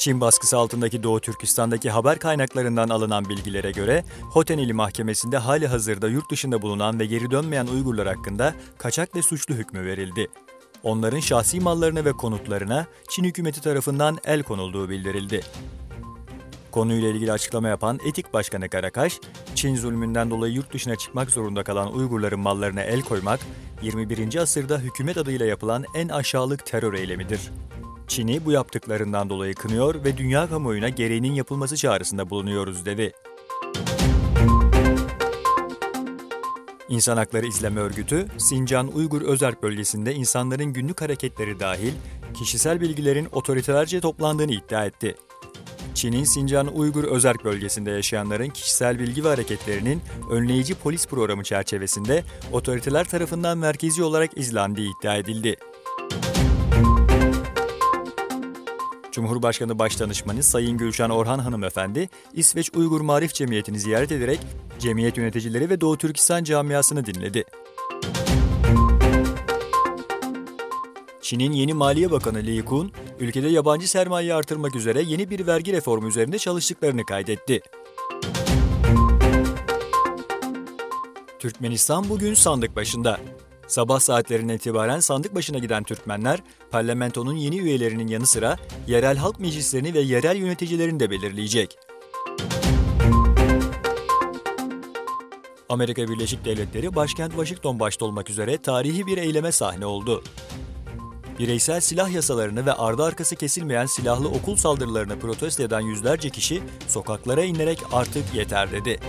Çin baskısı altındaki Doğu Türkistan'daki haber kaynaklarından alınan bilgilere göre, Hoten ili mahkemesinde halihazırda yurt dışında bulunan ve geri dönmeyen Uygurlar hakkında kaçak ve suçlu hükmü verildi. Onların şahsi mallarına ve konutlarına Çin hükümeti tarafından el konulduğu bildirildi. Konuyla ilgili açıklama yapan Etik Başkanı Karakaş, Çin zulmünden dolayı yurt dışına çıkmak zorunda kalan Uygurların mallarına el koymak, 21. asırda hükümet adıyla yapılan en aşağılık terör eylemidir. Çin'i bu yaptıklarından dolayı kınıyor ve dünya kamuoyuna gereğinin yapılması çağrısında bulunuyoruz, dedi. İnsan Hakları İzleme Örgütü, Sincan Uygur Özerk Bölgesi'nde insanların günlük hareketleri dahil kişisel bilgilerin otoritelerce toplandığını iddia etti. Çin'in Sincan Uygur Özerk Bölgesi'nde yaşayanların kişisel bilgi ve hareketlerinin önleyici polis programı çerçevesinde otoriteler tarafından merkezi olarak izlendiği iddia edildi. Cumhurbaşkanı Başdanışmanı Sayın Gülşen Orhan Hanımefendi, İsveç Uygur Marif Cemiyeti'ni ziyaret ederek cemiyet yöneticileri ve Doğu Türkistan camiasını dinledi. Çin'in yeni Maliye Bakanı Li Kun, ülkede yabancı sermayeyi artırmak üzere yeni bir vergi reformu üzerinde çalıştıklarını kaydetti. Türkmenistan bugün sandık başında. Sabah saatlerinden itibaren sandık başına giden Türkmenler, parlamentonun yeni üyelerinin yanı sıra yerel halk meclislerini ve yerel yöneticilerini de belirleyecek. Amerika Birleşik Devletleri, başkent Washington başta olmak üzere tarihi bir eyleme sahne oldu. Bireysel silah yasalarını ve ardı arkası kesilmeyen silahlı okul saldırılarını protesto eden yüzlerce kişi sokaklara inerek artık yeter dedi.